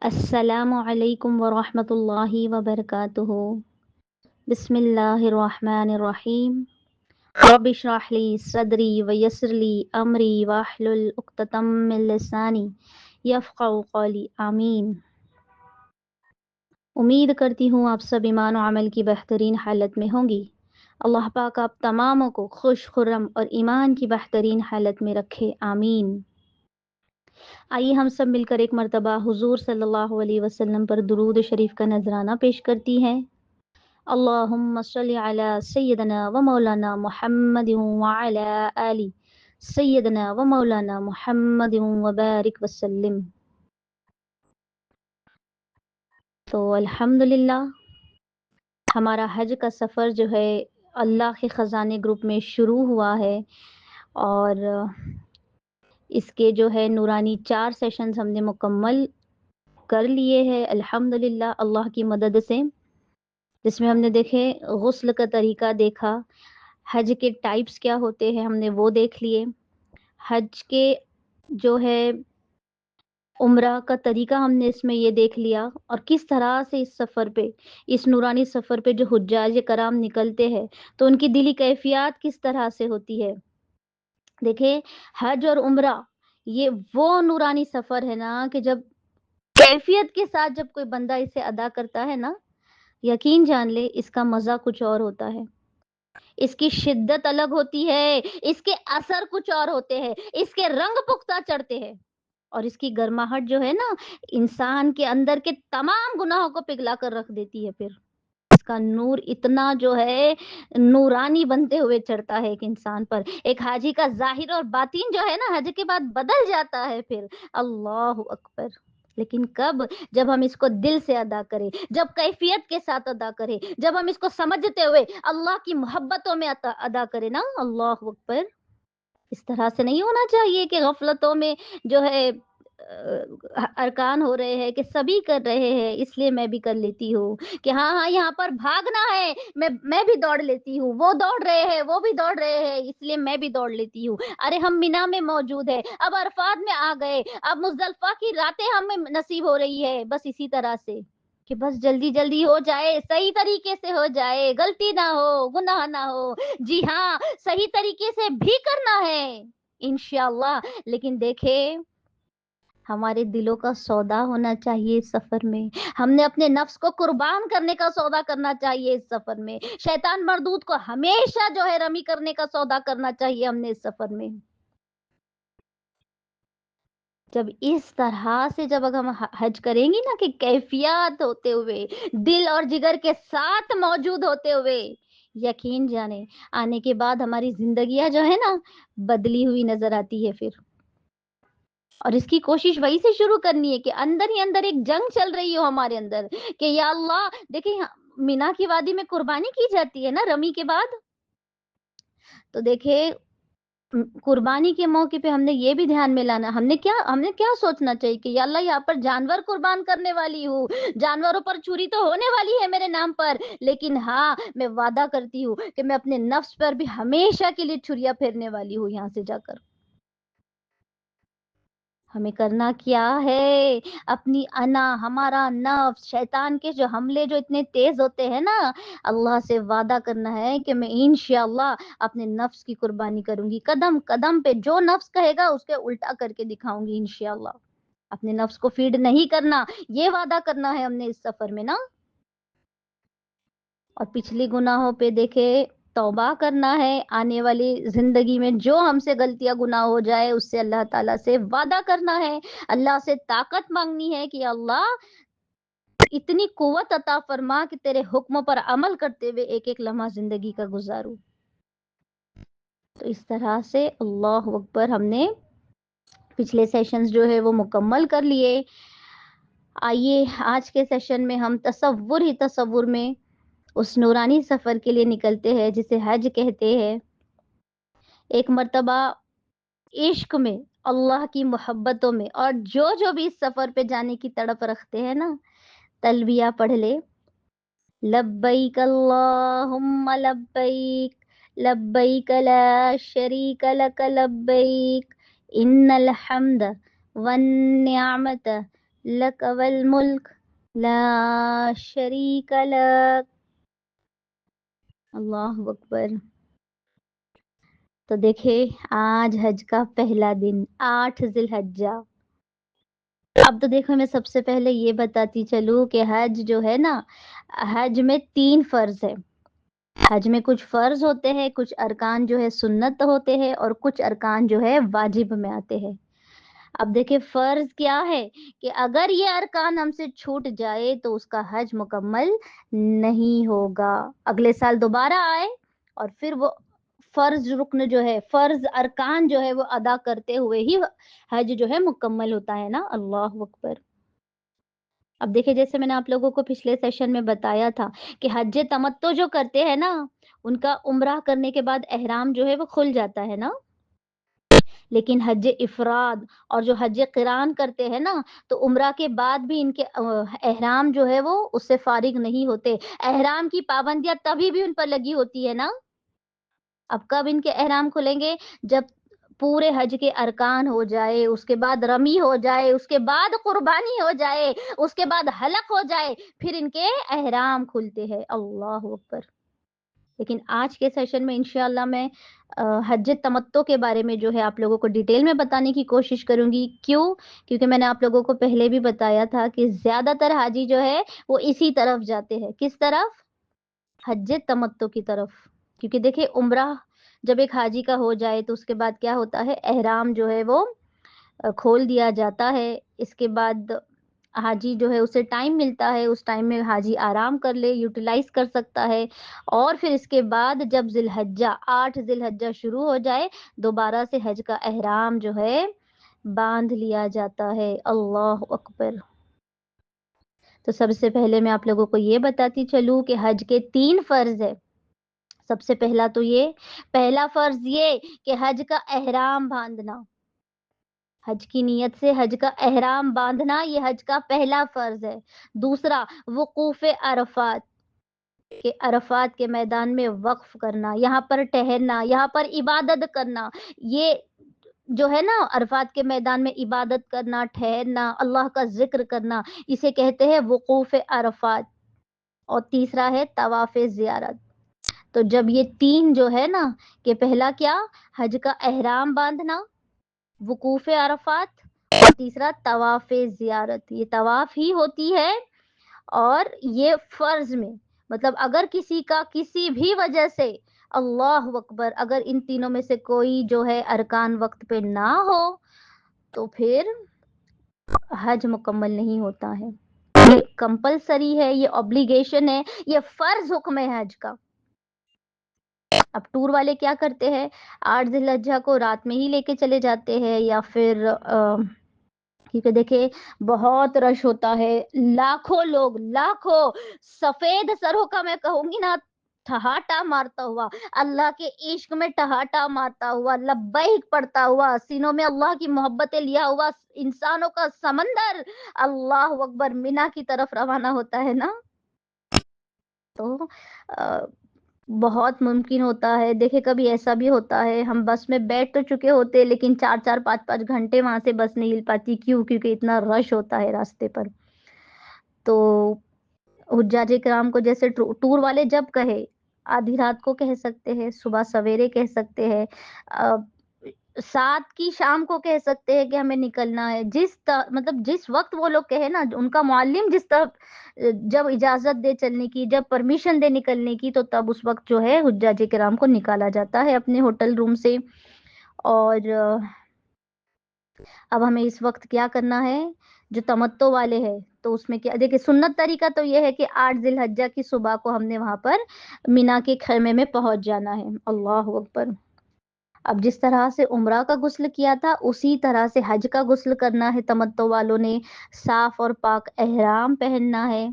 السلام علیکم ورحمۃ اللہ وبرکاتہ۔ بسم اللہ الرحمن الرحیم۔ رب اشرح لی صدری ویسر لی امری واحلل عقدۃ من لسانی یفقہوا قولی، آمین۔ امید کرتی ہوں آپ سب ایمان و عمل کی بہترین حالت میں ہوں گی۔ اللہ پاک آپ تماموں کو خوش خرم اور ایمان کی بہترین حالت میں رکھے، آمین۔ آئیے ہم سب مل کر ایک مرتبہ حضور صلی اللہ علیہ وسلم پر درود شریف کا نذرانہ پیش کرتی ہیں۔ اللہم صلی علی سیدنا و مولانا محمد وعلی آل سیدنا و مولانا محمد وبارک وسلم۔ تو الحمدللہ ہمارا حج کا سفر جو ہے اللہ کے خزانے گروپ میں شروع ہوا ہے، اور اس کے جو ہے نورانی 4 سیشنز ہم نے مکمل کر لیے ہیں الحمدللہ اللہ کی مدد سے، جس میں ہم نے دیکھے غسل کا طریقہ دیکھا، حج کے ٹائپس کیا ہوتے ہیں ہم نے وہ دیکھ لیے، حج کے جو ہے عمرہ کا طریقہ ہم نے اس میں یہ دیکھ لیا، اور کس طرح سے اس سفر پہ، اس نورانی سفر پہ جو حجاج کرام نکلتے ہیں تو ان کی دلی کیفیات کس طرح سے ہوتی ہے۔ دیکھیں حج اور عمرہ یہ وہ نورانی سفر ہے نا کہ جب کیفیت کے ساتھ جب کوئی بندہ اسے ادا کرتا ہے نا، یقین جان لے اس کا مزہ کچھ اور ہوتا ہے، اس کی شدت الگ ہوتی ہے، اس کے اثر کچھ اور ہوتے ہیں، اس کے رنگ پختہ چڑھتے ہیں، اور اس کی گرماہٹ جو ہے نا انسان کے اندر کے تمام گناہوں کو پگھلا کر رکھ دیتی ہے۔ پھر اس کا نور اتنا جو ہے نورانی بنتے ہوئے چڑھتا ہے ایک انسان پر، ایک حاجی کا ظاہر اور باطن جو ہے نا حج کے بعد بدل جاتا ہے۔ پھر اللہ اکبر، لیکن کب؟ جب ہم اس کو دل سے ادا کریں، جب کیفیت کے ساتھ ادا کریں، جب ہم اس کو سمجھتے ہوئے اللہ کی محبتوں میں ادا کریں نا، اللہ اکبر۔ اس طرح سے نہیں ہونا چاہیے کہ غفلتوں میں جو ہے ارکان ہو رہے ہیں کہ سبھی کر رہے ہیں اس لیے میں بھی کر لیتی ہوں، کہ ہاں ہاں یہاں پر بھاگنا ہے میں بھی دوڑ لیتی ہوں، وہ دوڑ رہے ہیں وہ بھی دوڑ رہے ہیں اس لیے میں بھی دوڑ لیتی ہوں۔ ارے ہم مینا میں موجود ہے، اب عرفات میں آ گئے، اب مزدلفہ کی راتیں ہمیں نصیب ہو رہی ہے، بس اسی طرح سے کہ بس جلدی جلدی ہو جائے، صحیح طریقے سے ہو جائے، غلطی نہ ہو، گناہ نہ ہو۔ جی ہاں صحیح طریقے سے بھی کرنا ہے انشاءاللہ، لیکن دیکھے ہمارے دلوں کا سودا ہونا چاہیے اس سفر میں، ہم نے اپنے نفس کو قربان کرنے کا سودا کرنا چاہیے اس سفر میں، شیطان مردود کو ہمیشہ جو ہے رمی کرنے کا سودا کرنا چاہیے ہم نے اس سفر میں۔ جب اس طرح سے جب ہم حج کریں گی نا کہ کیفیات ہوتے ہوئے، دل اور جگر کے ساتھ موجود ہوتے ہوئے، یقین جانے آنے کے بعد ہماری زندگیاں جو ہے نا بدلی ہوئی نظر آتی ہے پھر۔ اور اس کی کوشش وہی سے شروع کرنی ہے کہ اندر ہی اندر ایک جنگ چل رہی ہو ہمارے اندر کہ یا اللہ، دیکھیں مینا کی وادی میں قربانی کی جاتی ہے نا رمی کے بعد، تو دیکھیں قربانی کے موقع پہ ہم نے یہ بھی دھیان میں لانا، ہم نے کیا سوچنا چاہیے کہ یا اللہ یہاں پر جانور قربان کرنے والی ہوں، جانوروں پر چوری تو ہونے والی ہے میرے نام پر، لیکن ہاں میں وعدہ کرتی ہوں کہ میں اپنے نفس پر بھی ہمیشہ کے لیے چھریاں پھیرنے والی ہوں یہاں سے جا کر۔ ہمیں کرنا کیا ہے؟ اپنی انا، ہمارا نفس، شیطان کے جو حملے جو اتنے تیز ہوتے ہیں نا، اللہ سے وعدہ کرنا ہے کہ میں انشاءاللہ اپنے نفس کی قربانی کروں گی، قدم قدم پہ جو نفس کہے گا اس کے الٹا کر کے دکھاؤں گی انشاءاللہ۔ اپنے نفس کو فیڈ نہیں کرنا، یہ وعدہ کرنا ہے ہم نے اس سفر میں نا۔ اور پچھلی گناہوں پہ دیکھے توبہ کرنا ہے، آنے والی زندگی میں جو ہم سے غلطیاں گناہ ہو جائے اس سے اللہ تعالیٰ سے وعدہ کرنا ہے، اللہ سے طاقت مانگنی ہے کہ اللہ اتنی قوت عطا فرما کہ تیرے حکموں پر عمل کرتے ہوئے ایک ایک لمحہ زندگی کا گزاروں۔ تو اس طرح سے اللہ اکبر ہم نے پچھلے سیشنز جو ہے وہ مکمل کر لیے۔ آئیے آج کے سیشن میں ہم تصور میں اس نورانی سفر کے لیے نکلتے ہیں جسے حج کہتے ہیں۔ ایک مرتبہ عشق میں، اللہ کی محبتوں میں، اور جو بھی اس سفر پہ جانے کی تڑپ رکھتے ہیں نا، تلبیہ پڑھ لے، لبیک اللہم لبیک، لبیک لا شریک لک لبیک، ان الحمد والنعمت لک والملک لا شریک لک. اللہ اکبر. تو دیکھے آج حج کا پہلا دن 8 ذی الحجہ. اب تو دیکھو میں سب سے پہلے یہ بتاتی چلوں کہ حج جو ہے نا، حج میں 3 فرض ہے. حج میں کچھ فرض ہوتے ہیں، کچھ ارکان جو ہے سنت ہوتے ہیں، اور کچھ ارکان جو ہے واجب میں آتے ہیں. اب دیکھیں فرض کیا ہے کہ اگر یہ ارکان ہم سے چھوٹ جائے تو اس کا حج مکمل نہیں ہوگا. اگلے سال دوبارہ آئے اور پھر وہ فرض رکن جو ہے، فرض ارکان جو ہے وہ ادا کرتے ہوئے ہی حج جو ہے مکمل ہوتا ہے نا. اللہ اکبر. اب دیکھیں جیسے میں نے آپ لوگوں کو پچھلے سیشن میں بتایا تھا کہ حج تمتع جو کرتے ہیں نا، ان کا عمرہ کرنے کے بعد احرام جو ہے وہ کھل جاتا ہے نا. لیکن حج افراد اور جو حج قران کرتے ہیں نا، تو عمرہ کے بعد بھی ان کے احرام جو ہے وہ اس سے فارغ نہیں ہوتے. احرام کی پابندیاں تبھی بھی ان پر لگی ہوتی ہے نا. اب کب ان کے احرام کھلیں گے؟ جب پورے حج کے ارکان ہو جائے، اس کے بعد رمی ہو جائے، اس کے بعد قربانی ہو جائے، اس کے بعد حلق ہو جائے، پھر ان کے احرام کھلتے ہیں. اللہ اکبر. لیکن آج کے سیشن میں انشاءاللہ میں حج تمتع کے بارے میں جو ہے آپ لوگوں کو ڈیٹیل میں بتانے کی کوشش کروں گی. کیوں؟ کیونکہ میں نے آپ لوگوں کو پہلے بھی بتایا تھا کہ زیادہ تر حاجی جو ہے وہ اسی طرف جاتے ہیں. کس طرف؟ حج تمتع کی طرف. کیونکہ دیکھیں عمرہ جب ایک حاجی کا ہو جائے تو اس کے بعد کیا ہوتا ہے، احرام جو ہے وہ کھول دیا جاتا ہے. اس کے بعد حاجی جو ہے اسے ٹائم ملتا ہے، اس ٹائم میں حاجی آرام کر لے، یوٹیلائز کر سکتا ہے. اور پھر اس کے بعد جب ذی الحجہ 8 ذی الحجہ شروع ہو جائے، دوبارہ سے حج کا احرام جو ہے باندھ لیا جاتا ہے. اللہ اکبر. تو سب سے پہلے میں آپ لوگوں کو یہ بتاتی چلوں کہ حج کے 3 فرض ہے. سب سے پہلا تو یہ پہلا فرض یہ کہ حج کا احرام باندھنا. حج کی نیت سے حج کا احرام باندھنا یہ حج کا پہلا فرض ہے. دوسرا وقوف عرفات، کہ عرفات کے میدان میں وقف کرنا، یہاں پر ٹہرنا، یہاں پر عبادت کرنا. یہ جو ہے نا عرفات کے میدان میں عبادت کرنا، ٹھہرنا، اللہ کا ذکر کرنا، اسے کہتے ہیں وقوف عرفات. اور تیسرا ہے طواف زیارت. تو جب یہ 3 جو ہے نا، کہ پہلا کیا، حج کا احرام باندھنا، وقوف عرفات، اور تیسرا طواف زیارت. یہ طواف ہی ہوتی ہے. اور یہ فرض میں مطلب اگر کسی کا کسی بھی وجہ سے، اللہ اکبر، اگر ان تینوں میں سے کوئی جو ہے ارکان وقت پہ نہ ہو تو پھر حج مکمل نہیں ہوتا ہے. یہ کمپلسری ہے، یہ obligation ہے، یہ فرض حکم ہے حج کا. اب ٹور والے کیا کرتے ہیں، 8 ذی الحجہ کو رات میں ہی لے کے چلے جاتے ہیں، یا پھر کیونکہ دیکھیں بہت رش ہوتا ہے، لاکھوں لوگ، لاکھوں سفید سروں کا میں کہوں گی نا، ٹھہاٹا مارتا ہوا، اللہ کے عشق میں ٹھہاٹا مارتا ہوا، لبیک پڑھتا ہوا، سینوں میں اللہ کی محبتیں لیا ہوا انسانوں کا سمندر اللہ اکبر مینا کی طرف روانہ ہوتا ہے نا. تو بہت ممکن ہوتا ہے، دیکھیں کبھی ایسا بھی ہوتا ہے ہم بس میں بیٹھ تو چکے ہوتے لیکن 4 5 گھنٹے وہاں سے بس نہیں ہل پاتی. کیوں؟ کیونکہ اتنا رش ہوتا ہے راستے پر. تو حجاج کرام کو جیسے ٹور والے جب کہے، آدھی رات کو کہہ سکتے ہیں، صبح سویرے کہہ سکتے ہیں، 7 کی شام کو کہہ سکتے ہیں کہ ہمیں نکلنا ہے. مطلب جس وقت وہ لوگ کہے نا، ان کا معلم جس طرح جب اجازت دے چلنے کی، جب پرمیشن دے نکلنے کی، تو تب اس وقت جو ہے حجاج کرام کو نکالا جاتا ہے اپنے ہوٹل روم سے. اور اب ہمیں اس وقت کیا کرنا ہے، جو تمتع والے ہیں تو اس میں کیا، دیکھیں سنت طریقہ تو یہ ہے کہ 8 ذی الحجہ کی صبح کو ہم نے وہاں پر مینا کے خیمے میں پہنچ جانا ہے. اللہ اکبر. اب جس طرح سے عمرہ کا غسل کیا تھا اسی طرح سے حج کا غسل کرنا ہے. تمتع والوں نے صاف اور پاک احرام پہننا ہے.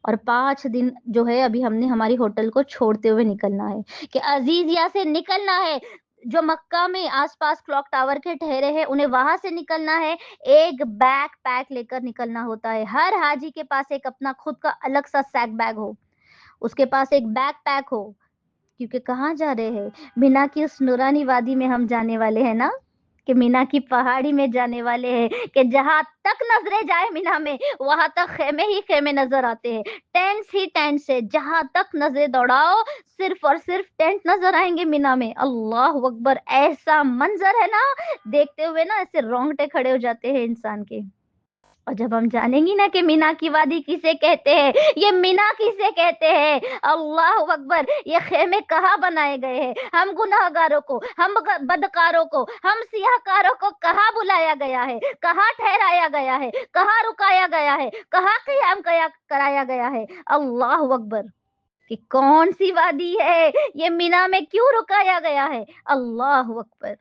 اور 5 دن جو ہے ابھی ہم نے ہماری ہوٹل کو چھوڑتے ہوئے نکلنا ہے کہ عزیزیہ سے نکلنا ہے. جو مکہ میں آس پاس کلاک ٹاور کے ٹھہرے ہیں انہیں وہاں سے نکلنا ہے. ایک بیک پیک لے کر نکلنا ہوتا ہے. ہر حاجی کے پاس ایک اپنا خود کا الگ سا سیک بیگ ہو، اس کے پاس ایک بیک پیک ہو. کیونکہ کہاں جا رہے ہیں؟ مینا کی اس نورانی وادی میں ہم جانے والے ہیں نا. کہ مینا کی پہاڑی میں جانے والے ہیں کہ جہاں تک نظریں جائے مینا میں وہاں تک خیمے ہی خیمے نظر آتے ہیں، ٹینٹس ہی ٹینٹس ہے، جہاں تک نظریں دوڑاؤ صرف اور صرف ٹینٹ نظر آئیں گے مینا میں. اللہ اکبر، ایسا منظر ہے نا دیکھتے ہوئے نا ایسے رونگٹے کھڑے ہو جاتے ہیں انسان کے. اور جب ہم جانیں گی نا کہ مینا کی وادی کسے کہتے ہیں، یہ مینا کسے کہتے ہیں، اللہ اکبر، یہ خیمے کہاں بنائے گئے ہیں، ہم گناہ گاروں کو، ہم بدکاروں کو، ہم سیاہ کاروں کو کہاں بلایا گیا ہے، کہاں ٹھہرایا گیا ہے، کہاں رکایا گیا ہے، کہاں قیام کرایا گیا ہے. اللہ اکبر، کہ کون سی وادی ہے، یہ مینا میں کیوں رکایا گیا ہے. اللہ اکبر،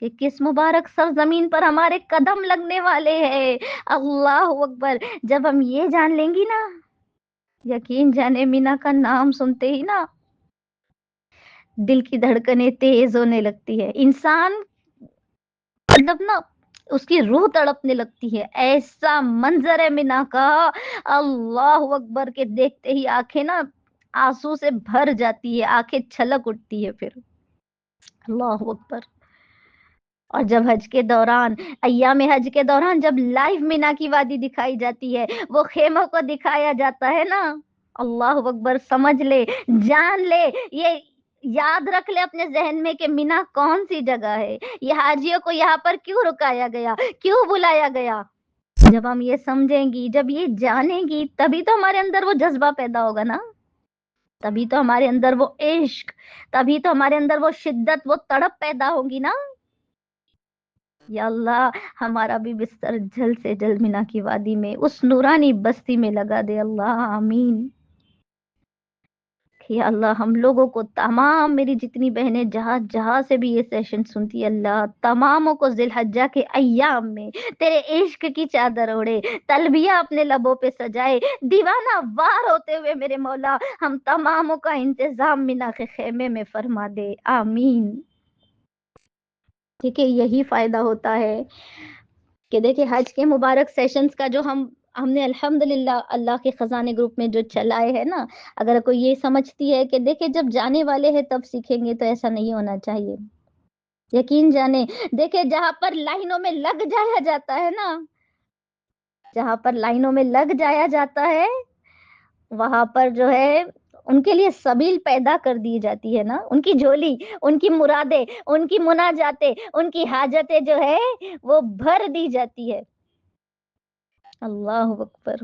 کہ کس مبارک سرزمین پر ہمارے قدم لگنے والے ہیں. اللہ اکبر، جب ہم یہ جان لیں گی نا، یقین جانے مینا کا نام سنتے ہی نا دل کی دھڑکنیں تیز ہونے لگتی ہے، انسان مطلب نا اس کی روح تڑپنے لگتی ہے. ایسا منظر ہے مینا کا، اللہ اکبر، کے دیکھتے ہی آنکھیں نا آنسو سے بھر جاتی ہے، آنکھیں چھلک اٹھتی ہے پھر. اللہ اکبر. اور جب حج کے دوران، ایام حج کے دوران جب لائیو مینا کی وادی دکھائی جاتی ہے، وہ خیموں کو دکھایا جاتا ہے نا، اللہ اکبر، سمجھ لے، جان لے، یہ یاد رکھ لے اپنے ذہن میں کہ مینا کون سی جگہ ہے، یہ حاجیوں کو یہاں پر کیوں رکایا گیا، کیوں بلایا گیا. جب ہم یہ سمجھیں گی، جب یہ جانیں گی، تبھی تو ہمارے اندر وہ جذبہ پیدا ہوگا نا، تبھی تو ہمارے اندر وہ عشق، تبھی تو ہمارے اندر وہ شدت، وہ تڑپ پیدا ہوگی نا. یا اللہ، ہمارا بھی بستر جلد سے جلد مینا کی وادی میں اس نورانی بستی میں لگا دے. اللہ آمین. یا اللہ، ہم لوگوں کو تمام، میری جتنی بہنیں جہاں جہاں سے بھی یہ سیشن سنتی، اللہ تماموں کو ذی الحجہ کے ایام میں تیرے عشق کی چادر اوڑے، تلبیہ اپنے لبوں پہ سجائے، دیوانہ وار ہوتے ہوئے میرے مولا ہم تماموں کا انتظام مینا کے خیمے میں فرما دے. آمین. ٹھیک ہے، یہی فائدہ ہوتا ہے کہ دیکھیں حج کے مبارک سیشنز کا جو ہم نے الحمدللہ اللہ کے خزانے گروپ میں جو چلائے ہے نا، اگر کوئی یہ سمجھتی ہے کہ دیکھیں جب جانے والے ہیں تب سیکھیں گے، تو ایسا نہیں ہونا چاہیے. یقین جانے، دیکھیں جہاں پر لائنوں میں لگ جایا جاتا ہے نا، جہاں پر لائنوں میں لگ جایا جاتا ہے وہاں پر جو ہے ان کے لیے سبیل پیدا کر دی جاتی ہے نا، ان کی جھولی، ان کی مرادیں، ان کی مناجاتیں، ان کی حاجتیں جو ہے وہ بھر دی جاتی ہے. اللہ اکبر.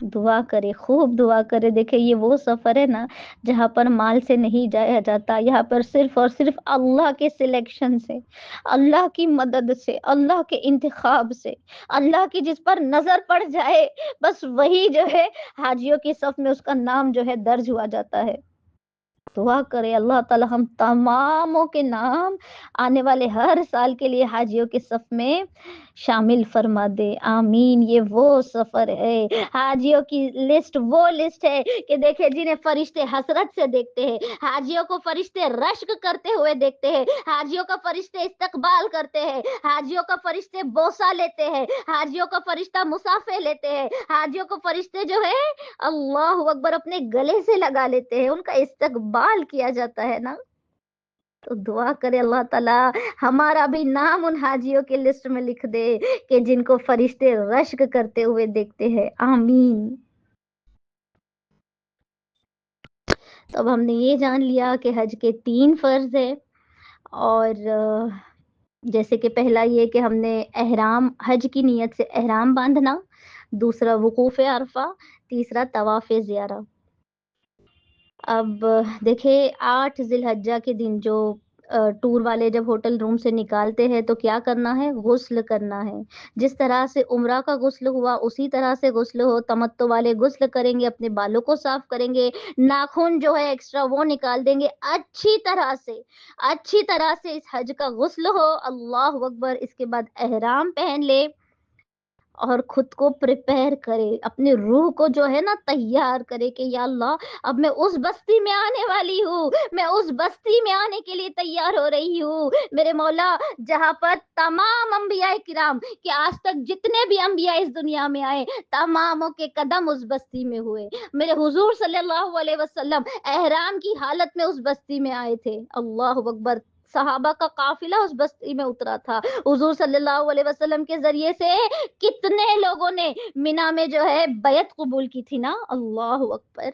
دعا کرے، خوب دعا کرے. دیکھیں یہ وہ سفر ہے نا جہاں پر مال سے نہیں جایا جاتا، یہاں پر صرف اور صرف اللہ کے سلیکشن سے، اللہ کی مدد سے، اللہ کے انتخاب سے، اللہ کی جس پر نظر پڑ جائے بس وہی جو ہے حاجیوں کی صف میں اس کا نام جو ہے درج ہوا جاتا ہے. دعا کرے اللہ تعالی ہم تماموں کے نام آنے والے ہر سال کے لیے حاجیوں کے صف میں شامل فرما دے. آمین. یہ وہ سفر ہے، حاجیوں کی لسٹ وہ لسٹ ہے کہ دیکھیں جنہیں فرشتے حسرت سے دیکھتے ہیں، حاجیوں کو فرشتے رشک کرتے ہوئے دیکھتے ہیں، حاجیوں کا فرشتے استقبال کرتے ہیں، حاجیوں کا فرشتے بوسہ لیتے ہیں، حاجیوں کا فرشتہ مسافے لیتے ہیں، حاجیوں کو فرشتے جو ہے اللہ اکبر اپنے گلے سے لگا لیتے ہیں، ان کا استقبال کیا جاتا ہے نا. تو دعا کرے اللہ تعالی ہمارا بھی نام ان حاجیوں کے لسٹ میں لکھ دے کہ جن کو فرشتے رشک کرتے ہوئے دیکھتے ہیں. آمین. تو اب ہم نے یہ جان لیا کہ حج کے 3 فرض ہیں، اور جیسے کہ پہلا یہ کہ ہم نے احرام، حج کی نیت سے احرام باندھنا، دوسرا وقوف عرفہ، تیسرا طواف زیارہ. اب دیکھیں 8 ذی الحجہ کے دن جو ٹور والے جب ہوٹل روم سے نکالتے ہیں تو کیا کرنا ہے، غسل کرنا ہے. جس طرح سے عمرہ کا غسل ہوا اسی طرح سے غسل ہو. تمتع والے غسل کریں گے، اپنے بالوں کو صاف کریں گے، ناخن جو ہے ایکسٹرا وہ نکال دیں گے، اچھی طرح سے، اچھی طرح سے اس حج کا غسل ہو. اللہ اکبر. اس کے بعد احرام پہن لے اور خود کو پریپئر کرے، اپنے روح کو جو ہے نا تیار کرے کہ یا اللہ اب میں اس بستی میں آنے والی ہوں، میں اس بستی میں آنے کے لیے تیار ہو رہی ہوں میرے مولا، جہاں پر تمام انبیاء کرام کہ آج تک جتنے بھی انبیاء اس دنیا میں آئے تماموں کے قدم اس بستی میں ہوئے. میرے حضور صلی اللہ علیہ وسلم احرام کی حالت میں اس بستی میں آئے تھے. اللہ اکبر. صحابہ کا قافلہ اس بستی میں اترا تھا. حضور صلی اللہ علیہ وسلم کے ذریعے سے کتنے لوگوں نے مینا میں جو ہے بیعت قبول کی تھی نا. اللہ اکبر.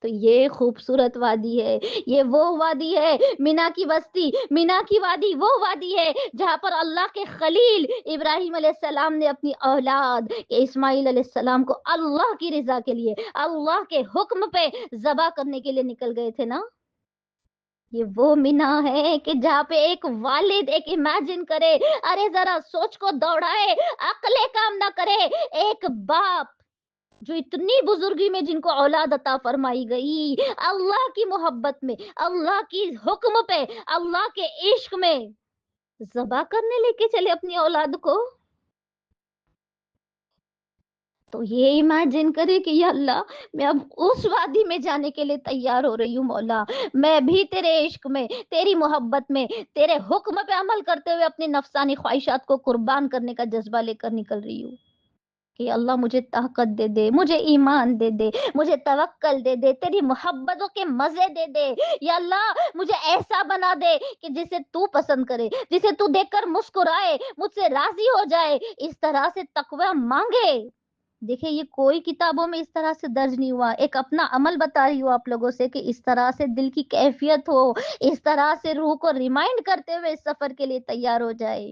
تو یہ خوبصورت وادی ہے، یہ وہ وادی ہے، مینا کی بستی، مینا کی وادی وہ وادی ہے جہاں پر اللہ کے خلیل ابراہیم علیہ السلام نے اپنی اولاد اسماعیل علیہ السلام کو اللہ کی رضا کے لیے، اللہ کے حکم پہ ذبح کرنے کے لیے نکل گئے تھے نا. یہ وہ مینا ہے کہ جہاں پہ ایک والد ایک امیجن کرے، ارے ذرا سوچ کو دوڑائے، عقل کام نہ کرے. ایک باپ جو اتنی بزرگی میں جن کو اولاد عطا فرمائی گئی، اللہ کی محبت میں، اللہ کی حکم پہ، اللہ کے عشق میں ذبح کرنے لے کے چلے اپنی اولاد کو. تو یہ امیجن کرے کہ یا اللہ میں اب اس وادی میں جانے کے لیے تیار ہو رہی ہوں مولا. میں بھی تیرے عشق میں، تیری محبت میں، تیرے حکم پہ عمل کرتے ہوئے اپنی نفسانی خواہشات کو قربان کرنے کا جذبہ لے کر نکل رہی ہوں. کہ اللہ مجھے طاقت دے دے، مجھے ایمان دے دے، مجھے توکل دے دے، تیری محبتوں کے مزے دے دے. یا اللہ مجھے ایسا بنا دے کہ جسے تو پسند کرے، جسے تو دیکھ کر مسکرائے، مجھ سے راضی ہو جائے. اس طرح سے تقوی مانگے. دیکھیں یہ کوئی کتابوں میں اس طرح سے درج نہیں ہوا، ایک اپنا عمل بتا رہی ہوں آپ لوگوں سے کہ اس طرح سے دل کی کیفیت ہو، اس طرح سے روح کو ریمائنڈ کرتے ہوئے اس سفر کے لیے تیار ہو جائے.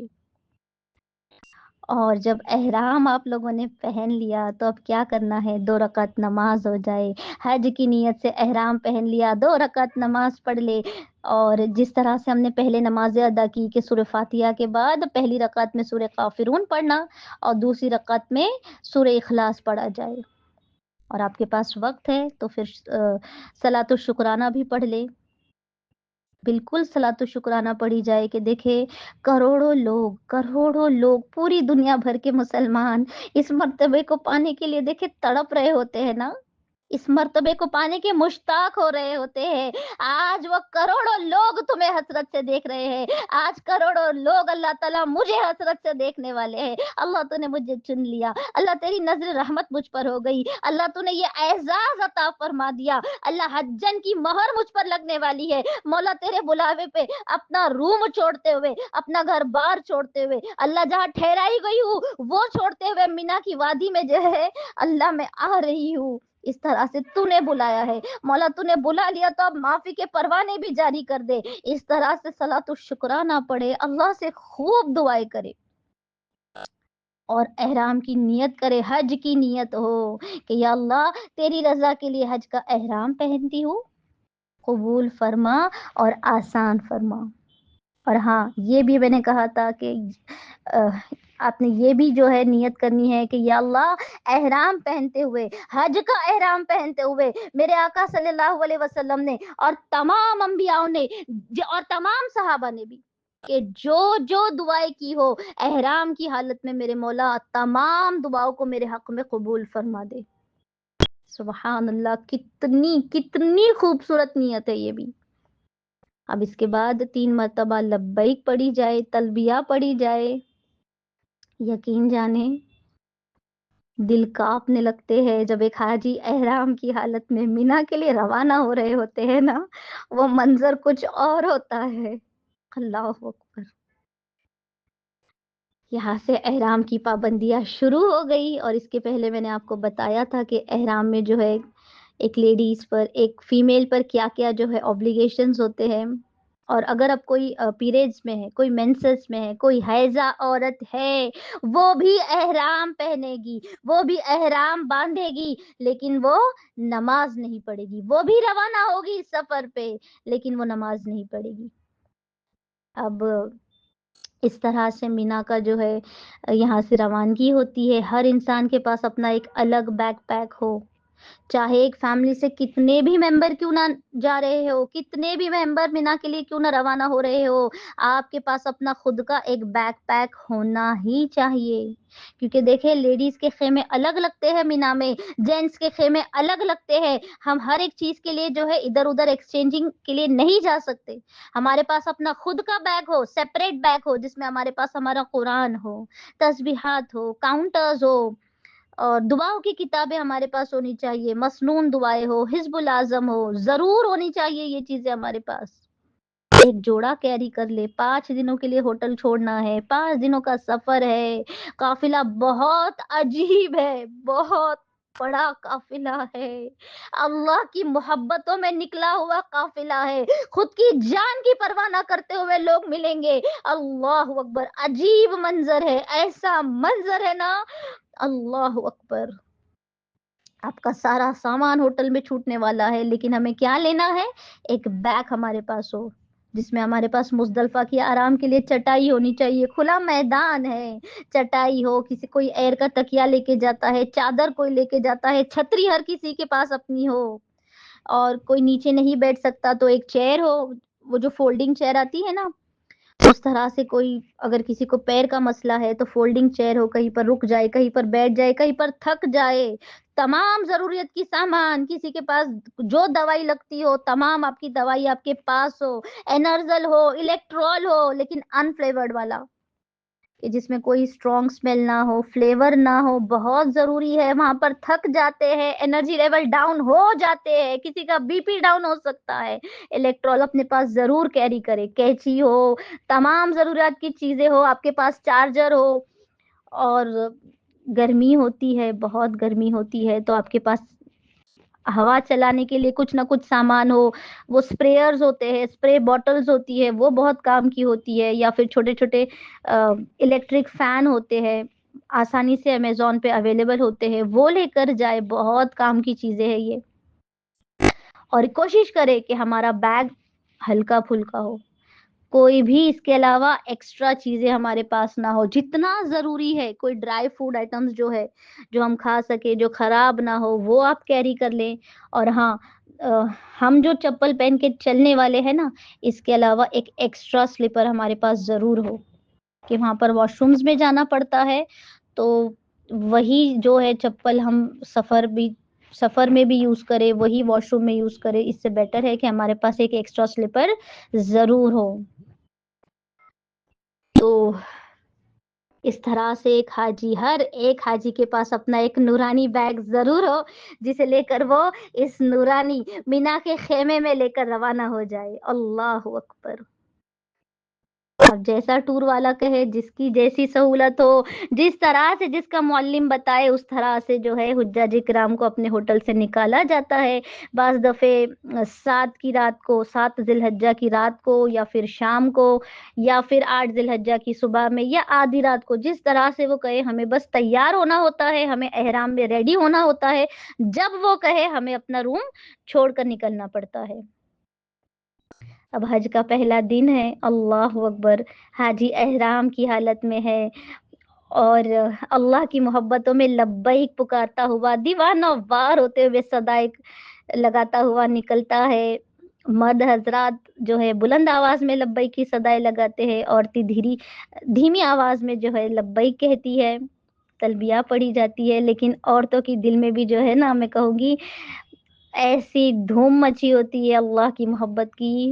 اور جب احرام آپ لوگوں نے پہن لیا تو اب کیا کرنا ہے؟ 2 رکعت نماز ہو جائے. حج کی نیت سے احرام پہن لیا، 2 رکعت نماز پڑھ لے. اور جس طرح سے ہم نے پہلے نمازیں ادا کی کہ سورہ فاتحہ کے بعد پہلی رکعت میں سورہ کافرون پڑھنا اور دوسری رکعت میں سورہ اخلاص پڑھا جائے. اور آپ کے پاس وقت ہے تو پھر صلاۃ الشکرانہ بھی پڑھ لے. بالکل صلاۃ الشکرانہ پڑھی جائے کہ دیکھے کروڑوں لوگ پوری دنیا بھر کے مسلمان اس مرتبے کو پانے کے لیے دیکھے تڑپ رہے ہوتے ہیں نا، اس مرتبے کو پانے کے مشتاق ہو رہے ہوتے ہیں. آج وہ کروڑوں لوگ تمہیں حسرت سے دیکھ رہے ہیں، آج کروڑوں لوگ اللہ تعالیٰ مجھے حسرت سے دیکھنے والے ہیں. اللہ تو نے مجھے چن لیا، اللہ تیری نظر رحمت مجھ پر ہو گئی، اللہ تو نے یہ اعزاز عطا فرما دیا، اللہ حجن کی مہر مجھ پر لگنے والی ہے. مولا تیرے بلاوے پہ اپنا روم چھوڑتے ہوئے، اپنا گھر بار چھوڑتے ہوئے، اللہ جہاں ٹھہرائی گئی ہوں وہ چھوڑتے ہوئے مینا کی وادی میں جو ہے اللہ میں آ رہی ہوں. اس طرح سے تو نے بلایا ہے مولا، تو نے بلا لیا تو اب معافی کے پروانے بھی جاری کر دے. اس طرح سے صلاۃ الشکرانہ پڑھے، اللہ سے خوب دعائیں کرے اور احرام کی نیت کرے، حج کی نیت ہو کہ یا اللہ تیری رضا کے لیے حج کا احرام پہنتی ہوں، قبول فرما اور آسان فرما. اور ہاں یہ بھی میں نے کہا تھا کہ آپ نے یہ بھی جو ہے نیت کرنی ہے کہ یا اللہ احرام پہنتے ہوئے، حج کا احرام پہنتے ہوئے میرے آقا صلی اللہ علیہ وسلم نے اور تمام انبیاء نے اور تمام صحابہ نے بھی کہ جو دعائیں کی ہو احرام کی حالت میں، میرے مولا تمام دعاؤں کو میرے حق میں قبول فرما دے. سبحان اللہ، کتنی خوبصورت نیت ہے یہ بھی. اب اس کے بعد 3 مرتبہ لبیک پڑھی جائے، تلبیہ پڑھی جائے. یقین جانے دل کانپنے لگتے ہیں جب ایک حاجی احرام کی حالت میں مینا کے لیے روانہ ہو رہے ہوتے ہیں نا، وہ منظر کچھ اور ہوتا ہے. اللہ اکبر. یہاں سے احرام کی پابندیاں شروع ہو گئی. اور اس کے پہلے میں نے آپ کو بتایا تھا کہ احرام میں جو ہے ایک لیڈیز پر، ایک فیمیل پر کیا کیا جو ہے اوبلیگیشنز ہوتے ہیں. اور اگر اب کوئی پیریڈز میں ہے، کوئی مینسس میں ہے، کوئی حیضہ عورت ہے، وہ بھی احرام پہنے گی، وہ بھی احرام باندھے گی، لیکن وہ نماز نہیں پڑھے گی. وہ بھی روانہ ہوگی سفر پہ لیکن وہ نماز نہیں پڑھے گی. اب اس طرح سے مینا کا جو ہے یہاں سے روانگی ہوتی ہے. ہر انسان کے پاس اپنا ایک الگ بیک پیک ہو، چاہے ایک فیملی سے کتنے بھی ممبر کیوں نہ جا رہے ہو، کتنے بھی ممبر مینا کے لیے کیوں نہ روانہ ہو رہے ہو، آپ کے پاس اپنا خود کا ایک بیک پیک ہونا ہی چاہیے. کیونکہ دیکھیں لیڈیز کے خیمے الگ لگتے ہیں مینا میں، جینٹس کے خیمے الگ لگتے ہیں. ہم ہر ایک چیز کے لیے جو ہے ادھر ادھر ایکسچینجنگ کے لیے نہیں جا سکتے. ہمارے پاس اپنا خود کا بیگ ہو، سیپریٹ بیگ ہو، جس میں ہمارے پاس ہمارا قرآن ہو، تسبیحات ہو، کاؤنٹرز ہو، اور دعاؤں کی کتابیں ہمارے پاس ہونی چاہیے، مسنون دعائیں ہو، حزب العظم ہو، ضرور ہونی چاہیے یہ چیزیں ہمارے پاس. ایک جوڑا کیری کر لے. 5 دنوں کے لیے ہوٹل چھوڑنا ہے, 5 دنوں کا سفر ہے. قافلہ بہت عجیب ہے, بہت بڑا قافلہ ہے. اللہ کی محبتوں میں نکلا ہوا قافلہ ہے. خود کی جان کی پرواہ نہ کرتے ہوئے لوگ ملیں گے. اللہ اکبر, عجیب منظر ہے, ایسا منظر ہے نا, اللہ اکبر. آپ کا سارا سامان ہوٹل میں چھوٹنے والا ہے, لیکن ہمیں کیا لینا ہے؟ ایک بیگ ہمارے پاس ہو, جس میں ہمارے پاس مزدلفہ کی آرام کے لیے چٹائی ہونی چاہیے. کھلا میدان ہے, چٹائی ہو, کسی کوئی ایر کا تکیا لے کے جاتا ہے, چادر کوئی لے کے جاتا ہے, چھتری ہر کسی کے پاس اپنی ہو. اور کوئی نیچے نہیں بیٹھ سکتا تو ایک چیئر ہو, وہ جو فولڈنگ چیئر آتی ہے نا, اس طرح سے. کوئی اگر کسی کو پیر کا مسئلہ ہے تو فولڈنگ چیئر ہو, کہیں پر رک جائے, کہیں پر بیٹھ جائے, کہیں پر تھک جائے. تمام ضروریت کی سامان, کسی کے پاس جو دوائی لگتی ہو تمام آپ کی دوائی آپ کے پاس ہو. انرزل ہو, الیکٹرول ہو, لیکن ان فلیورڈ والا, کہ جس میں کوئی اسٹرانگ اسمیل نہ ہو, فلیور نہ ہو, بہت ضروری ہے. وہاں پر تھک جاتے ہیں, انرجی لیول ڈاؤن ہو جاتے ہیں, کسی کا بی پی ڈاؤن ہو سکتا ہے. الیکٹرول اپنے پاس ضرور کیری کرے, کینچی ہو, تمام ضروریات کی چیزیں ہو, آپ کے پاس چارجر ہو. اور گرمی ہوتی ہے, بہت گرمی ہوتی ہے, تو آپ کے پاس ہوا چلانے کے لیے کچھ نہ کچھ سامان ہو. وہ اسپریئرز ہوتے ہیں, اسپرے باٹلز ہوتی ہے, وہ بہت کام کی ہوتی ہے. یا پھر چھوٹے چھوٹے الیکٹرک فین ہوتے ہیں, آسانی سے امیزون پہ اویلیبل ہوتے ہیں, وہ لے کر جائے. بہت کام کی چیزیں ہیں یہ. اور کوشش کرے کہ ہمارا بیگ ہلکا پھلکا ہو, کوئی بھی اس کے علاوہ ایکسٹرا چیزیں ہمارے پاس نہ ہو. جتنا ضروری ہے, کوئی ڈرائی فوڈ آئٹمس جو ہے, جو ہم کھا سکے, جو خراب نہ ہو, وہ آپ کیری کر لیں. اور ہاں, ہم جو چپل پہن کے چلنے والے ہیں نا, اس کے علاوہ ایک ایکسٹرا سلیپر ہمارے پاس ضرور ہو, کہ وہاں پر واش رومز میں جانا پڑتا ہے, تو وہی جو ہے چپل ہم سفر میں بھی یوز کرے, وہی واش روم میں یوز کرے. اس سے بیٹر ہے کہ ہمارے پاس ایک ایکسٹرا سلیپر ضرور ہو. تو اس طرح سے ہر ایک حاجی کے پاس اپنا ایک نورانی بیگ ضرور ہو, جسے لے کر وہ اس نورانی مینا کے خیمے میں لے کر روانہ ہو جائے. اللہ اکبر. اب جیسا ٹور والا کہے, جس کی جیسی سہولت ہو, جس طرح سے جس کا معلم بتائے, اس طرح سے جو ہے حجاج کرام کو اپنے ہوٹل سے نکالا جاتا ہے. بعض دفعے 7 کی رات کو, 7 ذی الحجہ کی رات کو, یا پھر شام کو, یا پھر 8 ذی الحجہ کی صبح میں, یا آدھی رات کو, جس طرح سے وہ کہے. ہمیں بس تیار ہونا ہوتا ہے, ہمیں احرام میں ریڈی ہونا ہوتا ہے. جب وہ کہے ہمیں اپنا روم چھوڑ کر نکلنا پڑتا ہے. اب حج کا پہلا دن ہے, اللہ اکبر. حاجی احرام کی حالت میں ہے, اور اللہ کی محبتوں میں لبیک پکارتا ہوا, دیوانہ وار ہوتے ہوئے صدائے لگاتا ہوا نکلتا ہے. مرد حضرات جو ہے بلند آواز میں لبیک کی صدائے لگاتے ہیں, عورتیں دھیمی آواز میں جو ہے لبیک کہتی ہے, تلبیہ پڑھی جاتی ہے. لیکن عورتوں کی دل میں بھی جو ہے نا, میں کہوں گی ایسی دھوم مچی ہوتی ہے اللہ کی محبت کی.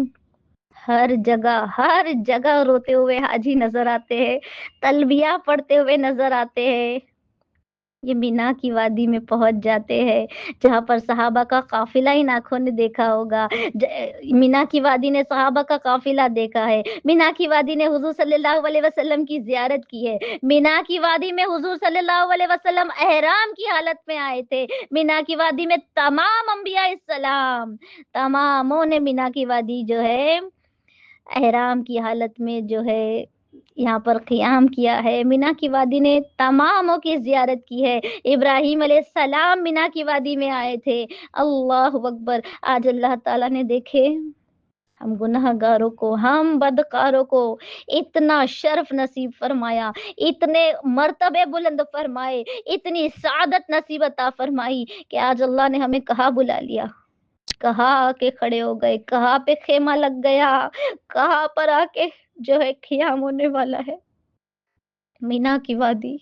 ہر جگہ روتے ہوئے حاجی نظر آتے ہیں, تلبیہ پڑھتے ہوئے نظر آتے ہیں. یہ مینا کی وادی میں پہنچ جاتے ہیں, جہاں پر صحابہ کا قافلہ ہی آنکھوں نے دیکھا ہوگا. مینا کی وادی نے صحابہ کا قافلہ دیکھا ہے. مینا کی وادی نے حضور صلی اللہ علیہ وسلم کی زیارت کی ہے. مینا کی وادی میں حضور صلی اللہ علیہ وسلم احرام کی حالت میں آئے تھے. مینا کی وادی میں تمام انبیاء السلام, تماموں نے مینا کی وادی جو ہے احرام کی حالت میں جو ہے یہاں پر قیام کیا ہے. مینا کی وادی نے تماموں کی زیارت کی ہے. ابراہیم علیہ السلام مینا کی وادی میں آئے تھے. اللہ اکبر. آج اللہ تعالیٰ نے دیکھے ہم گناہ گاروں کو, ہم بدکاروں کو اتنا شرف نصیب فرمایا, اتنے مرتبے بلند فرمائے, اتنی سعادت نصیب عطا فرمائی, کہ آج اللہ نے ہمیں کہاں بلا لیا, کہاں آ کے کھڑے ہو گئے, کہاں پہ خیمہ لگ گیا, کہاں پر آ کے جو ہے قیام ہونے والا ہے. مینا کی وادی,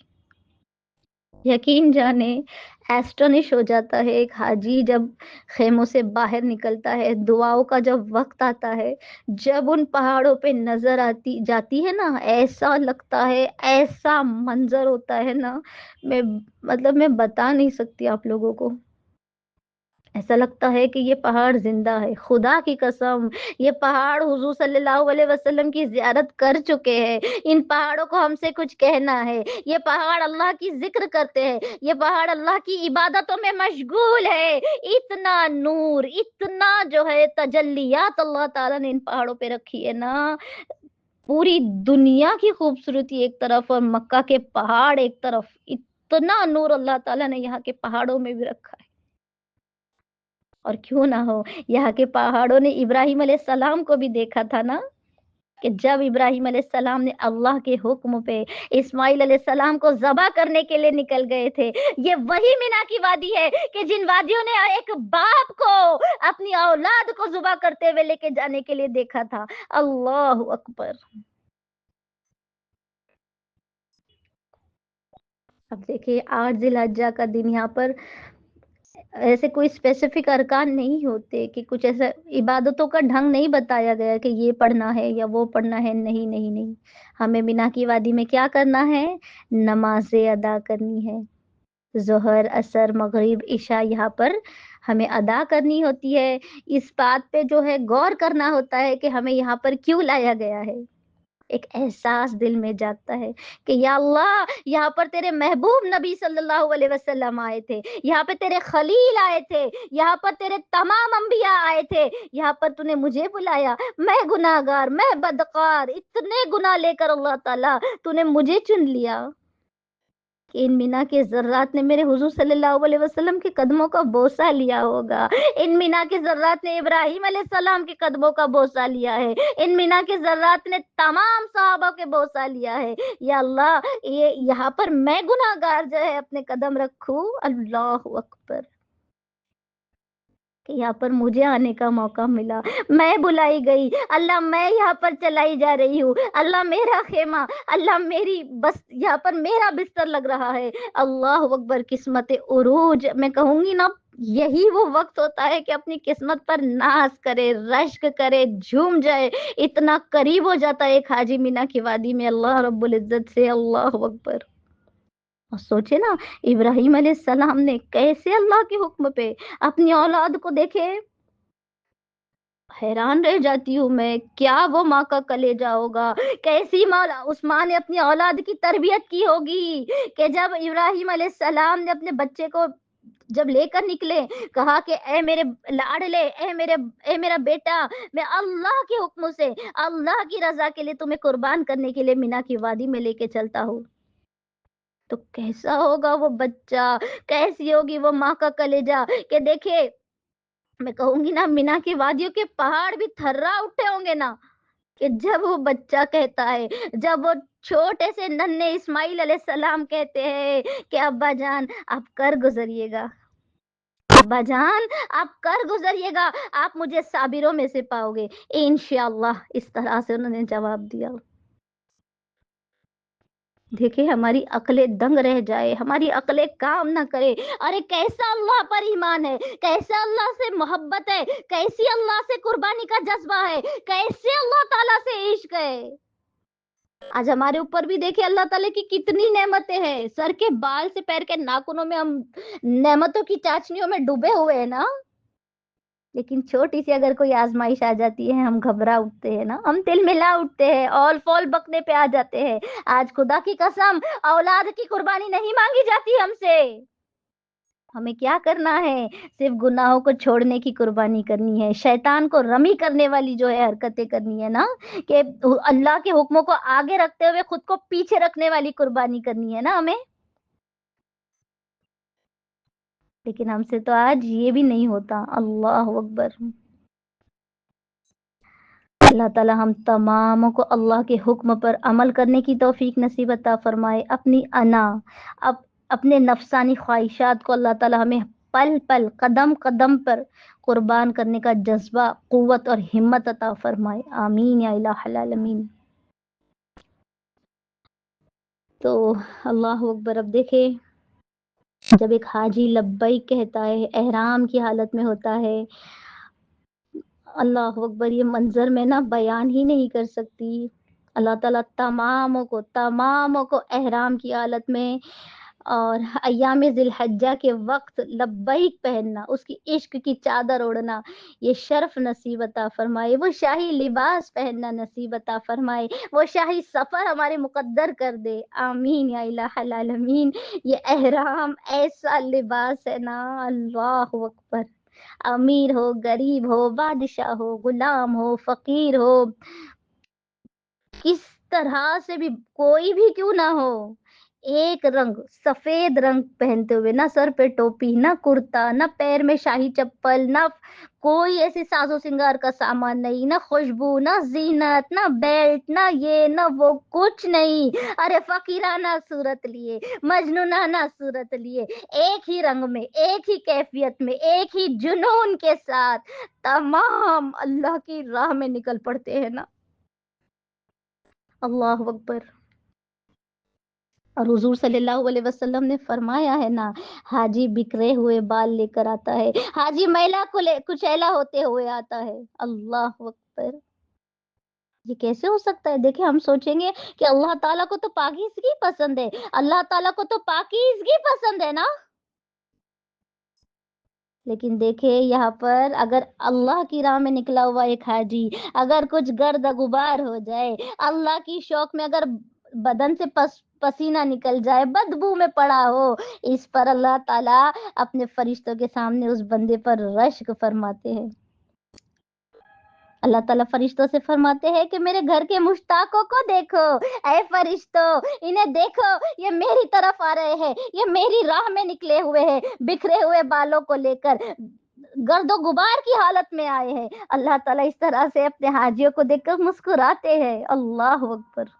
یقین جانے ایسٹونش ہو جاتا ہے ایک حاجی جب خیموں سے باہر نکلتا ہے. دعاؤں کا جب وقت آتا ہے, جب ان پہاڑوں پہ نظر جاتی ہے نا, ایسا لگتا ہے, ایسا منظر ہوتا ہے نا, میں بتا نہیں سکتی آپ لوگوں کو. ایسا لگتا ہے کہ یہ پہاڑ زندہ ہے، خدا کی قسم یہ پہاڑ حضور صلی اللہ علیہ وسلم کی زیارت کر چکے ہیں، ان پہاڑوں کو ہم سے کچھ کہنا ہے، یہ پہاڑ اللہ کی ذکر کرتے ہیں، یہ پہاڑ اللہ کی عبادتوں میں مشغول ہے، اتنا نور، اتنا جو ہے تجلیات اللہ تعالیٰ نے ان پہاڑوں پہ رکھی ہے نا، پوری دنیا کی خوبصورتی ایک طرف اور مکہ کے پہاڑ ایک طرف، اتنا نور اللہ تعالیٰ نے یہاں کے پہاڑوں میں بھی رکھا ہے۔ اور کیوں نہ ہو، یہاں کے پہاڑوں نے ابراہیم علیہ السلام کو بھی دیکھا تھا نا، کہ جب ابراہیم علیہ السلام نے اللہ کے حکم پہ اسماعیل علیہ السلام کو ذبح کرنے کے لیے نکل گئے تھے، یہ وہی مینا کی وادی ہے کہ جن وادیوں نے ایک باپ کو اپنی اولاد کو ذبح کرتے ہوئے لے کے جانے کے لیے دیکھا تھا۔ اللہ اکبر۔ اب دیکھیے 8 ذی الحجہ کا دن، یہاں پر ایسے کوئی اسپیسیفک ارکان نہیں ہوتے کہ کچھ ایسا عبادتوں کا ڈھنگ نہیں بتایا گیا کہ یہ پڑھنا ہے یا وہ پڑھنا ہے، نہیں نہیں نہیں، ہمیں مینا کی وادی میں کیا کرنا ہے؟ نمازیں ادا کرنی ہے، ظہر، عصر، مغرب، عشاء یہاں پر ہمیں ادا کرنی ہوتی ہے۔ اس بات پہ جو ہے غور کرنا ہوتا ہے کہ ہمیں یہاں پر کیوں لایا گیا ہے۔ ایک احساس دل میں جاتا ہے کہ یا اللہ یہاں پر تیرے محبوب نبی صلی اللہ علیہ وسلم آئے تھے، یہاں پہ تیرے خلیل آئے تھے، یہاں پر تیرے تمام انبیاء آئے تھے، یہاں پر تو نے مجھے بلایا، میں گناہ گار، میں بدکار، اتنے گناہ لے کر اللہ تعالیٰ تو نے مجھے چن لیا کہ ان مینا کے ذرات نے میرے حضور صلی اللہ علیہ وسلم کے قدموں کا بوسہ لیا ہوگا، ان مینا کے ذرات نے ابراہیم علیہ السلام کے قدموں کا بوسہ لیا ہے، ان مینا کے ذرات نے تمام صحابہ کے بوسہ لیا ہے۔ یا اللہ یہ یہاں پر میں گناہ گار جو ہے اپنے قدم رکھوں، اللہ اکبر، کہ یہاں پر مجھے آنے کا موقع ملا، میں بلائی گئی، اللہ میں یہاں پر چلائی جا رہی ہوں، اللہ میرا خیمہ، اللہ میری بس یہاں پر میرا بستر لگ رہا ہے۔ اللہ اکبر، قسمت عروج میں کہوں گی نا، یہی وہ وقت ہوتا ہے کہ اپنی قسمت پر ناز کرے، رشک کرے، جھوم جائے، اتنا قریب ہو جاتا ہے ایک حاجی مینا کی وادی میں اللہ رب العزت سے۔ اللہ اکبر۔ اور سوچے نا ابراہیم علیہ السلام نے کیسے اللہ کے حکم پہ اپنی اولاد کو دیکھے، حیران رہ جاتی ہوں میں، کیا وہ ماں کا کلیجہ ہوگا، کیسی ماں اس ماں نے اپنی اولاد کی تربیت کی ہوگی کہ جب ابراہیم علیہ السلام نے اپنے بچے کو جب لے کر نکلے، کہا کہ اے میرے لاڈلے، اے میرا بیٹا، میں اللہ کے حکم سے اللہ کی رضا کے لیے تمہیں قربان کرنے کے لیے مینا کی وادی میں لے کے چلتا ہوں، تو کیسا ہوگا وہ بچہ، کیسی ہوگی وہ ماں کا کلیجہ کہ دیکھے، میں کہوں گی نا مینا کی وادیوں کے پہاڑ بھی تھرا اٹھے ہوں گے نا، کہ جب وہ بچہ کہتا ہے، جب وہ چھوٹے سے ننھے اسماعیل علیہ السلام کہتے ہیں کہ ابا جان آپ کر گزریے گا، ابا جان آپ کر گزریے گا، آپ مجھے صابروں میں سے پاؤ گے انشاءاللہ، اس طرح سے انہوں نے جواب دیا۔ دیکھیں ہماری عقلیں دنگ رہ جائے، ہماری عقلیں کام نہ کرے، ارے کیسا اللہ پر ایمان ہے، کیسا اللہ سے محبت ہے، کیسی اللہ سے قربانی کا جذبہ ہے، کیسے اللہ تعالیٰ سے عشق ہے۔ آج ہمارے اوپر بھی دیکھیں اللہ تعالیٰ کی کتنی نعمتیں ہیں، سر کے بال سے پیر کے ناخنوں میں ہم نعمتوں کی چاشنیوں میں ڈوبے ہوئے ہیں نا، لیکن چھوٹی سی اگر کوئی آزمائش آ جاتی ہے ہم گھبرا اٹھتے ہیں نا، ہم تل ملا اٹھتے ہیں، اول فول بکنے پہ آ جاتے ہیں۔ آج خدا کی قسم اولاد کی قربانی نہیں مانگی جاتی ہم سے، ہمیں کیا کرنا ہے؟ صرف گناہوں کو چھوڑنے کی قربانی کرنی ہے، شیطان کو رمی کرنے والی جو ہے حرکتیں کرنی ہے نا، کہ اللہ کے حکموں کو آگے رکھتے ہوئے خود کو پیچھے رکھنے والی قربانی کرنی ہے نا ہمیں، لیکن ہم سے تو آج یہ بھی نہیں ہوتا۔ اللہ اکبر۔ اللہ تعالی ہم تماموں کو اللہ کے حکم پر عمل کرنے کی توفیق نصیب عطا فرمائے، اپنی انا، اپنے نفسانی خواہشات کو اللہ تعالی ہمیں پل پل، قدم قدم پر قربان کرنے کا جذبہ، قوت اور ہمت عطا فرمائے، آمین یا الہ العالمین۔ تو اللہ اکبر، اب دیکھے جب ایک حاجی لبیک کہتا ہے، احرام کی حالت میں ہوتا ہے، اللہ اکبر، یہ منظر میں نا بیان ہی نہیں کر سکتی۔ اللہ تعالیٰ تماموں کو احرام کی حالت میں اور ایام ذی الحجہ کے وقت لبیک پہننا، اس کی عشق کی چادر اوڑھنا، یہ شرف نصیب عطا فرمائے، وہ شاہی لباس پہننا نصیب عطا فرمائے، وہ شاہی سفر ہمارے مقدر کر دے، آمین یا الہ العالمین۔ یہ احرام ایسا لباس ہے نا، اللہ اکبر، امیر ہو، غریب ہو، بادشاہ ہو، غلام ہو، فقیر ہو، کس طرح سے بھی کوئی بھی کیوں نہ ہو، ایک رنگ سفید رنگ پہنتے ہوئے، نہ سر پہ ٹوپی، نہ کرتا، نہ پیر میں شاہی چپل، نہ کوئی ایسی ساز و سنگار کا سامان نہیں، نہ خوشبو، نہ زینت، نہ بیلٹ، نہ یہ نہ وہ، کچھ نہیں، ارے فقیرانہ صورت لیے، مجنونانہ صورت لیے، ایک ہی رنگ میں، ایک ہی کیفیت میں، ایک ہی جنون کے ساتھ تمام اللہ کی راہ میں نکل پڑتے ہیں نا، اللہ اکبر۔ اور حضور صلی اللہ علیہ وسلم نے فرمایا ہے نا، حاجی بکھرے ہوئے بال لے کر آتا ہے، حاجی میلا کچیلا ہوتے ہوئے آتا ہے، اللہ اکبر۔ یہ کیسے ہو سکتا ہے؟ دیکھیں، ہم سوچیں گے کہ اللہ تعالیٰ کو تو پاکیزگی پسند ہے، اللہ تعالیٰ کو تو پاکیزگی پسند ہے نا، لیکن دیکھیں یہاں پر اگر اللہ کی راہ میں نکلا ہوا ایک حاجی اگر کچھ گرد غبار ہو جائے، اللہ کی شوق میں اگر بدن سے پسینہ نکل جائے، بدبو میں پڑا ہو، اس پر اللہ تعالیٰ اپنے فرشتوں کے سامنے اس بندے پر رشک فرماتے ہیں۔ اللہ تعالیٰ فرشتوں سے فرماتے ہیں کہ میرے گھر کے مشتاقوں کو دیکھو، اے فرشتوں انہیں دیکھو، یہ میری طرف آ رہے ہیں، یہ میری راہ میں نکلے ہوئے ہیں، بکھرے ہوئے بالوں کو لے کر، گرد و غبار کی حالت میں آئے ہیں۔ اللہ تعالیٰ اس طرح سے اپنے حاجیوں کو دیکھ کر مسکراتے ہیں، اللہ اکبر۔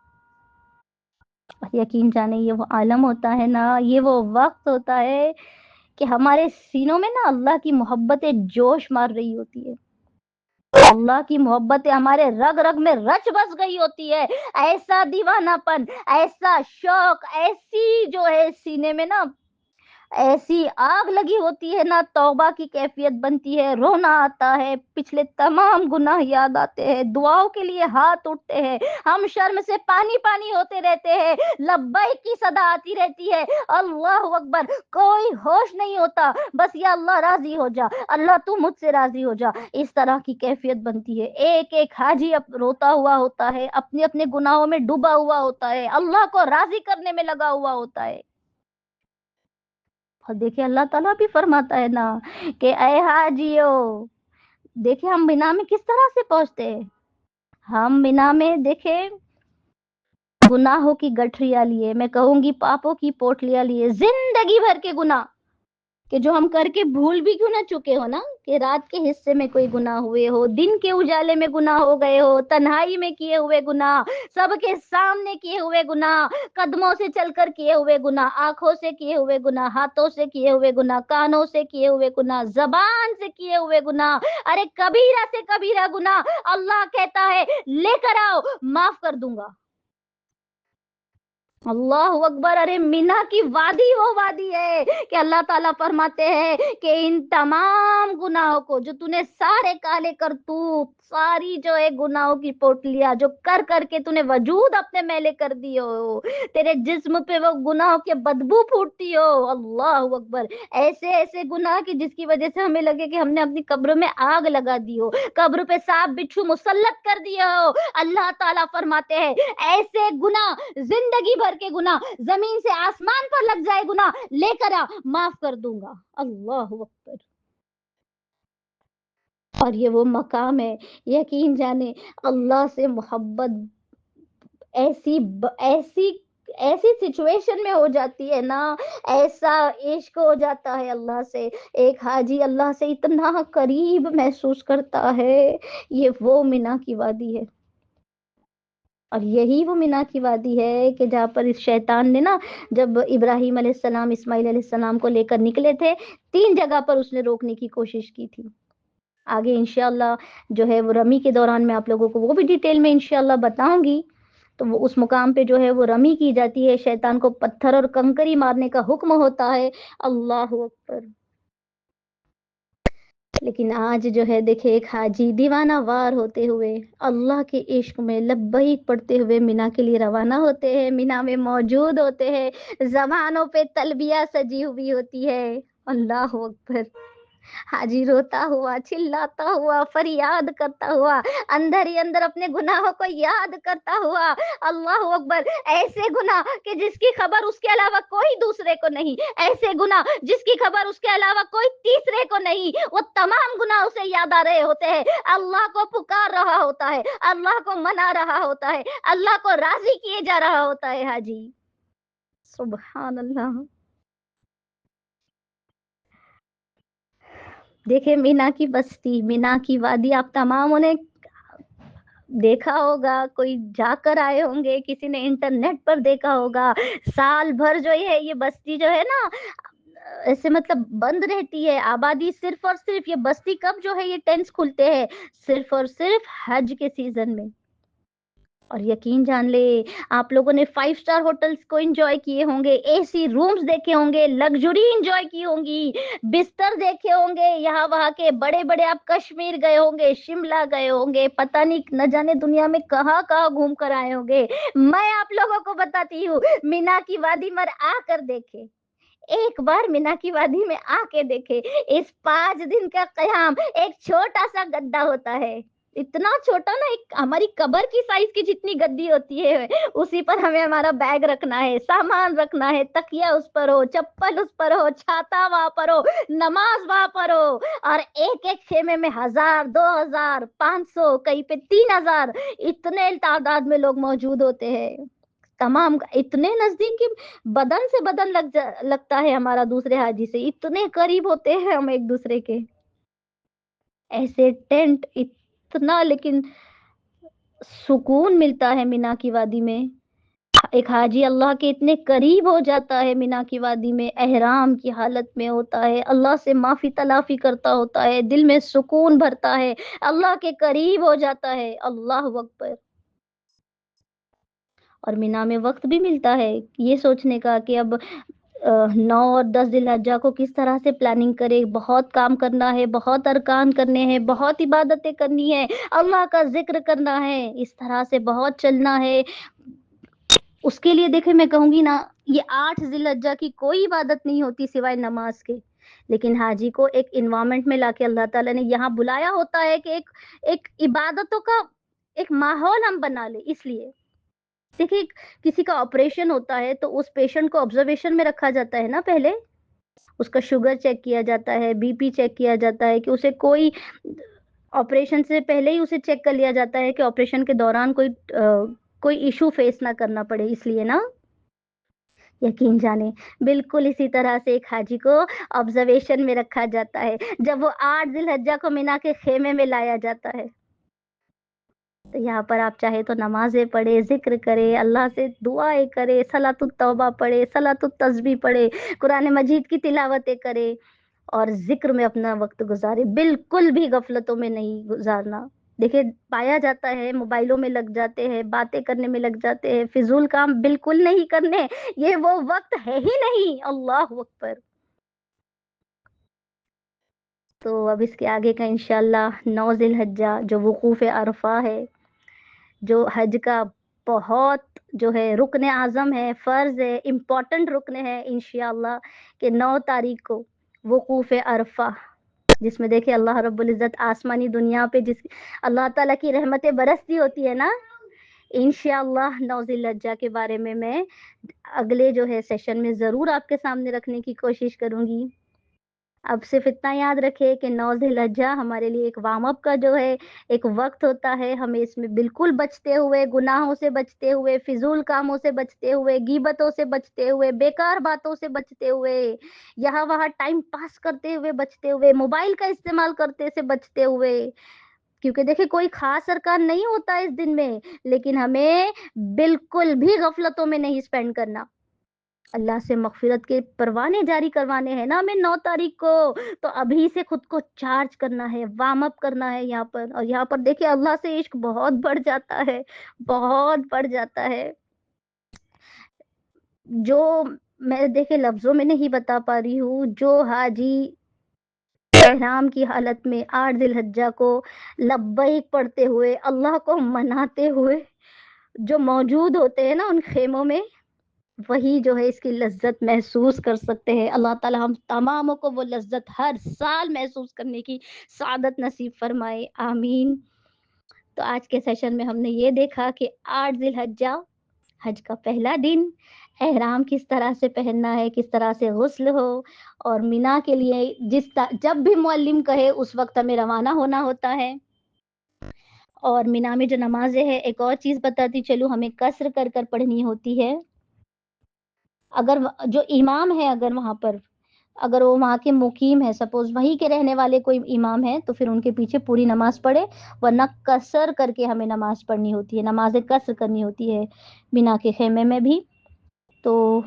یقین جانے یہ وہ عالم ہوتا ہے نا، یہ وہ وقت ہوتا ہے کہ ہمارے سینوں میں نا اللہ کی محبتیں جوش مار رہی ہوتی ہے، اللہ کی محبت ہمارے رگ رگ میں رچ بس گئی ہوتی ہے، ایسا دیوانہ پن، ایسا شوق، ایسی جو ہے سینے میں نا ایسی آگ لگی ہوتی ہے نا، توبہ کی کیفیت بنتی ہے، رونا آتا ہے، پچھلے تمام گناہ یاد آتے ہیں، دعاؤں کے لیے ہاتھ اٹھتے ہیں، ہم شرم سے پانی پانی ہوتے رہتے ہیں، لبیک کی صدا آتی رہتی ہے، اللہ اکبر، کوئی ہوش نہیں ہوتا، بس یا اللہ راضی ہو جا، اللہ تو مجھ سے راضی ہو جا، اس طرح کی کیفیت بنتی ہے۔ ایک ایک حاجی روتا ہوا ہوتا ہے، اپنے اپنے گناہوں میں ڈوبا ہوا ہوتا ہے، اللہ کو راضی کرنے میں لگا ہوا ہوتا ہے۔ اور دیکھیں اللہ تعالیٰ بھی فرماتا ہے نا کہ اے حاجیو، دیکھیں ہم مینا میں کس طرح سے پہنچتے ہیں، ہم مینا میں دیکھیں گناہوں کی گٹھریاں لیے، میں کہوں گی پاپوں کی پوٹلیاں لیے، زندگی بھر کے گناہ کہ جو ہم کر کے بھول بھی کیوں نہ چکے ہو نا، کہ رات کے حصے میں کوئی گناہ ہوئے ہو، دن کے اجالے میں گناہ ہو گئے ہو، تنہائی میں کیے ہوئے گناہ، سب کے سامنے کیے ہوئے گناہ، قدموں سے چل کر کیے ہوئے گناہ، آنکھوں سے کیے ہوئے گناہ، ہاتھوں سے کیے ہوئے گناہ، کانوں سے کیے ہوئے گناہ، زبان سے کیے ہوئے گناہ، ارے کبیرہ سے کبیرہ گناہ، اللہ کہتا ہے لے کر آؤ، معاف کر دوں گا، اللہ اکبر۔ ارے مینا کی وادی وہ وادی ہے کہ اللہ تعالیٰ فرماتے ہیں کہ ان تمام گناہوں کو جو نے سارے کالے کرتوت، ساری جو ہے گناہوں کی پوٹلیاں جو کر کر کے نے وجود اپنے میلے کر دی ہو، تیرے جسم پہ وہ گناہوں کے بدبو پھوٹتی ہو، اللہ اکبر، ایسے ایسے گناہ کی جس کی وجہ سے ہمیں لگے کہ ہم نے اپنی قبر میں آگ لگا دی ہو، قبر پہ سانپ بچھو مسلط کر دیا ہو، اللہ تعالیٰ فرماتے ہیں ایسے گناہ، زندگی بھر کے گناہ، زمین سے آسمان پر لگ جائے گناہ، لے کر آ، معاف کر دوں گا، اللہ اکبر۔ اور یہ وہ مقام ہے، یقین جانے اللہ سے محبت ایسی ایسی ایسی سچویشن میں ہو جاتی ہے نا، ایسا عشق ہو جاتا ہے اللہ سے، ایک حاجی اللہ سے اتنا قریب محسوس کرتا ہے، یہ وہ مینا کی وادی ہے۔ اور یہی وہ مینا کی وادی ہے کہ جہاں پر اس شیطان نے نا، جب ابراہیم علیہ السلام اسماعیل علیہ السلام کو لے کر نکلے تھے، 3 جگہ پر اس نے روکنے کی کوشش کی تھی۔ آگے انشاءاللہ جو ہے وہ رمی کے دوران میں آپ لوگوں کو وہ بھی ڈیٹیل میں انشاءاللہ بتاؤں گی، تو وہ اس مقام پہ جو ہے وہ رمی کی جاتی ہے، شیطان کو پتھر اور کنکری مارنے کا حکم ہوتا ہے، اللہ اکبر۔ لیکن آج جو ہے دیکھے ایک حاجی دیوانہ وار ہوتے ہوئے اللہ کے عشق میں لبیک پڑھتے ہوئے مینا کے لیے روانہ ہوتے ہیں، مینا میں موجود ہوتے ہیں، زبانوں پہ تلبیہ سجی ہوئی ہوتی ہے، اللہ اکبر، حاجی روتا ہوا چلاتا ہوا فریاد کرتا ہوا اندر ہی اندر اپنے گناہوں کو یاد کرتا ہوا، اللہ اکبر، ایسے گناہ کہ جس کی خبر اس کے علاوہ کوئی دوسرے کو نہیں، ایسے گناہ جس کی خبر اس کے علاوہ کوئی تیسرے کو نہیں، وہ تمام گناہ اسے یاد آ رہے ہوتے ہیں، اللہ کو پکار رہا ہوتا ہے، اللہ کو منا رہا ہوتا ہے، اللہ کو راضی کیے جا رہا ہوتا ہے حاجی، سبحان اللہ۔ دیکھیں مینا کی بستی، مینا کی وادی، آپ تماموں نے دیکھا ہوگا، کوئی جا کر آئے ہوں گے، کسی نے انٹرنیٹ پر دیکھا ہوگا، سال بھر جو یہ بستی جو ہے نا ایسے مطلب بند رہتی ہے، آبادی صرف اور صرف یہ بستی کب جو ہے یہ ٹینٹس کھلتے ہیں، صرف اور صرف حج کے سیزن میں۔ اور یقین جان لے آپ لوگوں نے 5 اسٹار ہوٹلز کو انجوائے کیے ہوں گے، اے سی رومز دیکھے ہوں گے، لگژری انجوائے کی ہوں گی، بستر دیکھے ہوں گے یہاں وہاں کے بڑے بڑے، آپ کشمیر گئے ہوں گے، شملہ گئے ہوں گے، پتہ نہیں نہ جانے دنیا میں کہاں کہاں گھوم کر آئے ہوں گے۔ میں آپ لوگوں کو بتاتی ہوں مینا کی وادی میں آ کر دیکھے، ایک بار مینا کی وادی میں آ کے دیکھے، اس 5 دن کا قیام ایک چھوٹا سا گدا ہوتا ہے، اتنا چھوٹا نا، ایک ہماری قبر کی سائز کی جتنی گدی ہوتی ہے، اسی پر ہمیں ہمارا بیگ رکھنا ہے، سامان رکھنا ہے، تکیا اس پر ہو، چپل اس پر ہو، چھاتا وہاں پر ہو، نماز وہاں پر ہو، اور ایک ایک خیمے میں 1000 2000 500 کہیں پہ 3000 اتنے تعداد میں لوگ موجود ہوتے ہیں، تمام اتنے نزدیک کہ بدن سے بدن لگتا ہے ہمارا دوسرے حاجی سے، اتنے قریب ہوتے ہیں ہم ایک دوسرے کے، ایسے ٹینٹ اتنا، لیکن سکون ملتا ہے مینا کی وادی میں، ایک حاجی اللہ کے اتنے قریب ہو جاتا ہے مینا کی وادی میں، احرام کی حالت میں ہوتا ہے، اللہ سے معافی تلافی کرتا ہوتا ہے، دل میں سکون بھرتا ہے، اللہ کے قریب ہو جاتا ہے، اللہ اکبر۔ اور مینا میں وقت بھی ملتا ہے یہ سوچنے کا کہ اب 9 اور 10 ذی الحجہ کو کس طرح سے پلاننگ کرے، بہت کام کرنا ہے، بہت ارکان کرنے ہیں، بہت عبادتیں کرنی ہے، اللہ کا ذکر کرنا ہے، اس طرح سے بہت چلنا ہے، اس کے لیے دیکھیں میں کہوں گی نا، یہ 8 ذی الحجہ کی کوئی عبادت نہیں ہوتی سوائے نماز کے، لیکن حاجی کو ایک انوائرمنٹ میں لا کے اللہ تعالیٰ نے یہاں بلایا ہوتا ہے کہ ایک عبادتوں کا ایک ماحول ہم بنا لیں، اس لیے دیکھیے کسی کا آپریشن ہوتا ہے تو اس پیشنٹ کو آبزرویشن میں رکھا جاتا ہے نا، پہلے اس کا شوگر چیک کیا جاتا ہے، بی پی چیک کیا جاتا ہے، کہ اسے کوئی آپریشن سے پہلے ہی اسے چیک کر لیا جاتا ہے کہ آپریشن کے دوران کوئی ایشو فیس نہ کرنا پڑے، اس لیے نا، یقین جانے بالکل اسی طرح سے ایک حاجی کو آبزرویشن میں رکھا جاتا ہے جب وہ 8 ذی الحجہ کو مینا کے خیمے میں لایا جاتا ہے، تو یہاں پر آپ چاہے تو نمازیں پڑھے، ذکر کرے، اللہ سے دعائیں کرے، صلاۃ التوبہ پڑھے، صلاۃ التسبیح پڑھے، قرآن مجید کی تلاوتیں کرے، اور ذکر میں اپنا وقت گزارے، بالکل بھی غفلتوں میں نہیں گزارنا۔ دیکھیں پایا جاتا ہے موبائلوں میں لگ جاتے ہیں، باتیں کرنے میں لگ جاتے ہیں، فضول کام بالکل نہیں کرنے، یہ وہ وقت ہے ہی نہیں، اللہ اکبر۔ تو اب اس کے آگے کا انشاءاللہ 9 ذی الحجہ جو وقوف عرفہ ہے، جو حج کا بہت جو ہے رکن اعظم ہے، فرض ہے، امپورٹنٹ رکن ہے، انشاءاللہ کہ 9 تاریخ کو وقوف عرفہ، جس میں دیکھیں اللہ رب العزت آسمانی دنیا پہ جس اللہ تعالیٰ کی رحمتیں برستی ہوتی ہے نا، انشاءاللہ 9 ذی الحجہ کے بارے میں اگلے جو ہے سیشن میں ضرور آپ کے سامنے رکھنے کی کوشش کروں گی۔ اب صرف اتنا یاد رکھے کہ 9 ذی الحجہ ہمارے لیے ایک وارم اپ کا جو ہے ایک وقت ہوتا ہے، ہمیں اس میں بالکل بچتے ہوئے، گناہوں سے بچتے ہوئے، فضول کاموں سے بچتے ہوئے، غیبتوں سے بچتے ہوئے، بیکار باتوں سے بچتے ہوئے، یہاں وہاں ٹائم پاس کرتے ہوئے بچتے ہوئے، موبائل کا استعمال کرتے سے بچتے ہوئے، کیونکہ دیکھیں کوئی خاص ارکان نہیں ہوتا اس دن میں، لیکن ہمیں بالکل بھی غفلتوں میں نہیں اسپینڈ کرنا، اللہ سے مغفرت کے پروانے جاری کروانے ہیں نا ہمیں 9 تاریخ کو، تو ابھی سے خود کو چارج کرنا ہے، وارم اپ کرنا ہے یہاں پر، اور یہاں پر دیکھیں اللہ سے عشق بہت بڑھ جاتا ہے، بہت بڑھ جاتا ہے، جو میں دیکھے لفظوں میں نہیں بتا پا رہی ہوں، جو حاجی احرام کی حالت میں 8 ذی الحجہ کو لبیک پڑھتے ہوئے، اللہ کو مناتے ہوئے جو موجود ہوتے ہیں نا ان خیموں میں، وہی جو ہے اس کی لذت محسوس کر سکتے ہیں۔ اللہ تعالی ہم تماموں کو وہ لذت ہر سال محسوس کرنے کی سعادت نصیب فرمائے، آمین۔ تو آج کے سیشن میں ہم نے یہ دیکھا کہ 8 ذی الحجہ حج کا پہلا دن، احرام کس طرح سے پہننا ہے، کس طرح سے غسل ہو، اور مینا کے لیے جب بھی معلم کہے اس وقت ہمیں روانہ ہونا ہوتا ہے۔ اور مینا میں جو نمازیں ہیں، ایک اور چیز بتاتی چلو، ہمیں قصر کر کر پڑھنی ہوتی ہے۔ اگر جو امام ہے، اگر وہ وہاں کے مقیم ہے، سپوز وہیں کے رہنے والے کوئی امام ہے، تو پھر ان کے پیچھے پوری نماز پڑھے، ورنہ قصر کر کے ہمیں نماز پڑھنی ہوتی ہے، نماز قصر کرنی ہوتی ہے مینا کے خیمے میں بھی۔ تو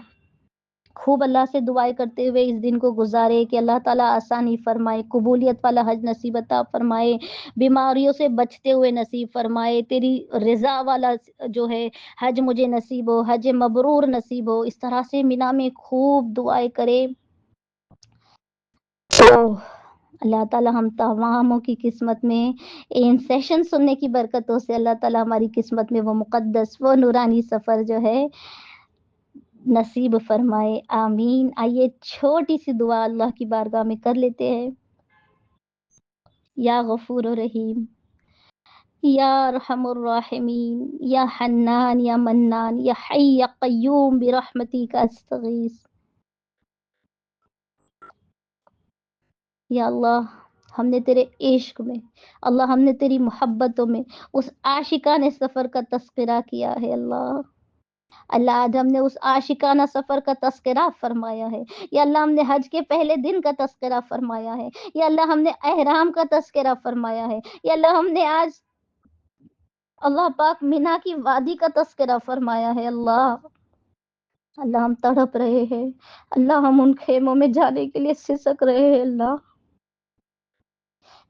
خوب اللہ سے دعائیں کرتے ہوئے اس دن کو گزارے کہ اللہ تعالیٰ آسانی فرمائے، قبولیت والا حج نصیب عطا فرمائے، بیماریوں سے بچتے ہوئے نصیب فرمائے، تیری رضا والا جو ہے حج مجھے نصیب ہو، حج مبرور نصیب ہو، اس طرح سے مینا میں خوب دعائیں کرے۔ تو اللہ تعالیٰ ہم تماموں کی قسمت میں ان سیشن سننے کی برکتوں سے اللہ تعالیٰ ہماری قسمت میں وہ مقدس، وہ نورانی سفر جو ہے نصیب فرمائے، آمین۔ آئیے چھوٹی سی دعا اللہ کی بارگاہ میں کر لیتے ہیں۔ یا غفور و رحیم، یا ارحم الراحمین، یا حنان یا منان، یا حی یا قیوم برحمتک استغیث۔ یا اللہ، ہم نے تیرے عشق میں، اللہ ہم نے تیری محبتوں میں اس عاشقانہ سفر کا تذکرہ کیا ہے، اللہ آج ہم نے اس عاشقانہ سفر کا تذکرہ فرمایا ہے، یا اللہ ہم نے حج کے پہلے دن کا تذکرہ فرمایا ہے، یا اللہ ہم نے احرام کا تذکرہ فرمایا ہے، یا اللہ ہم نے آج اللہ پاک مینا کی وادی کا تذکرہ فرمایا ہے۔ اللہ ہم تڑپ رہے ہیں، اللہ ہم ان خیموں میں جانے کے لیے سسک رہے ہیں،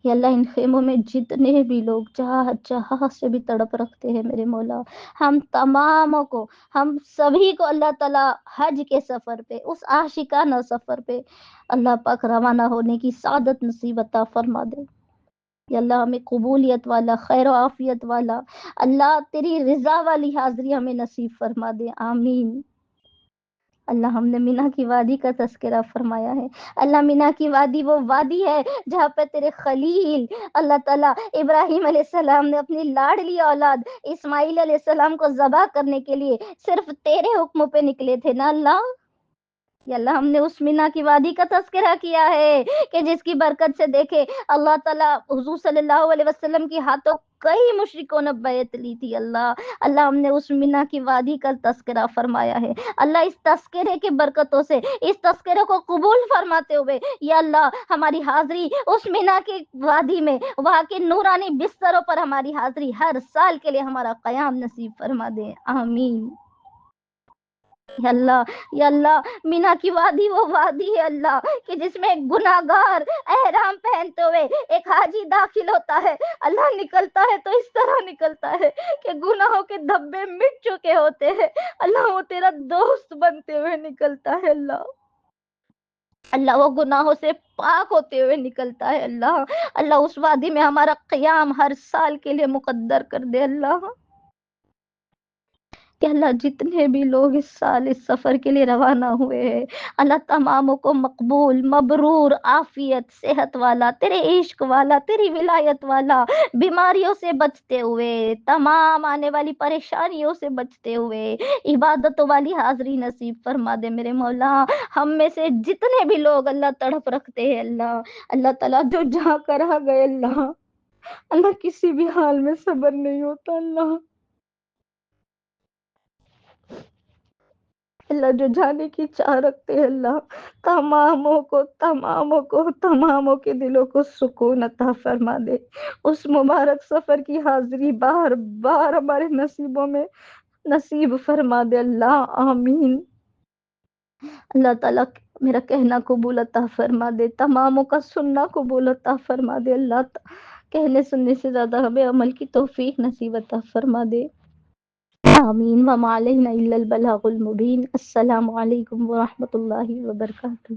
یا اللہ ان خیموں میں جتنے بھی لوگ جہاں جہاں سے بھی تڑپ رکھتے ہیں میرے مولا، ہم تماموں کو، ہم سبھی کو اللہ تعالیٰ حج کے سفر پہ، اس عاشقانہ سفر پہ اللہ پاک روانہ ہونے کی سعادت نصیب عطا فرما دے۔ یا اللہ ہمیں قبولیت والا، خیر و عافیت والا، اللہ تیری رضا والی حاضری ہمیں نصیب فرما دے، آمین۔ اللہ ہم نے مینا کی وادی کا تذکرہ فرمایا ہے، اللہ مینا کی وادی وہ وادی ہے جہاں پہ تیرے خلیل اللہ تعالیٰ ابراہیم علیہ السلام نے اپنی لاڈلی اولاد اسماعیل علیہ السلام کو ذبح کرنے کے لیے صرف تیرے حکم پہ نکلے تھے نا اللہ۔ یا اللہ ہم نے اس مینا کی وادی کا تذکرہ کیا ہے کہ جس کی برکت سے دیکھے اللہ تعالیٰ حضور صلی اللہ علیہ وسلم کی ہاتھوں کئی مشرکوں نے بیعت لی تھی، اللہ ہم نے اس مینا کی وادی کا تذکرہ فرمایا ہے، اللہ اس تذکرے کے برکتوں سے اس تذکرے کو قبول فرماتے ہوئے یا اللہ ہماری حاضری اس مینا کی وادی میں، وہاں کے نورانی بستروں پر ہماری حاضری ہر سال کے لیے ہمارا قیام نصیب فرما دے، آمین۔ یا اللہ مینا کی وادی وہ وادی ہے اللہ کہ جس میں گناہگار احرام پہنتے ہوئے ایک حاجی داخل ہوتا ہے، اللہ نکلتا ہے تو اس طرح نکلتا ہے کہ گناہوں کے دھبے مٹ چکے ہوتے ہیں، اللہ وہ تیرا دوست بنتے ہوئے نکلتا ہے، اللہ وہ گناہوں سے پاک ہوتے ہوئے نکلتا ہے، اللہ اس وادی میں ہمارا قیام ہر سال کے لیے مقدر کر دے، کہ اللہ جتنے بھی لوگ اس سال اس سفر کے لیے روانہ ہوئے ہیں، اللہ تماموں کو مقبول، مبرور، عافیت، صحت والا، تیرے عشق والا، تیری ولایت والا، بیماریوں سے بچتے ہوئے، تمام آنے والی پریشانیوں سے بچتے ہوئے عبادتوں والی حاضری نصیب فرما دے میرے مولا۔ ہم میں سے جتنے بھی لوگ اللہ تڑپ رکھتے ہیں، اللہ تعالیٰ جو جہاں کرا گئے، اللہ کسی بھی حال میں صبر نہیں ہوتا، اللہ جو جانے کی چاہ رکھتے ہیں، تماموں کے دلوں کو سکون عطا فرما دے، اس مبارک سفر کی حاضری بار بار ہمارے نصیبوں میں نصیب فرما دے، آمین۔ اللہ تعالیٰ میرا کہنا قبول عطا فرما دے، تماموں کا سننا قبول عطا فرما دے، کہنے سننے سے زیادہ ہمیں عمل کی توفیق نصیب عطا فرما دے، آمین۔ وما علینا الا البلاغ المبین۔ السلام علیکم ورحمۃ اللہ وبرکاتہ۔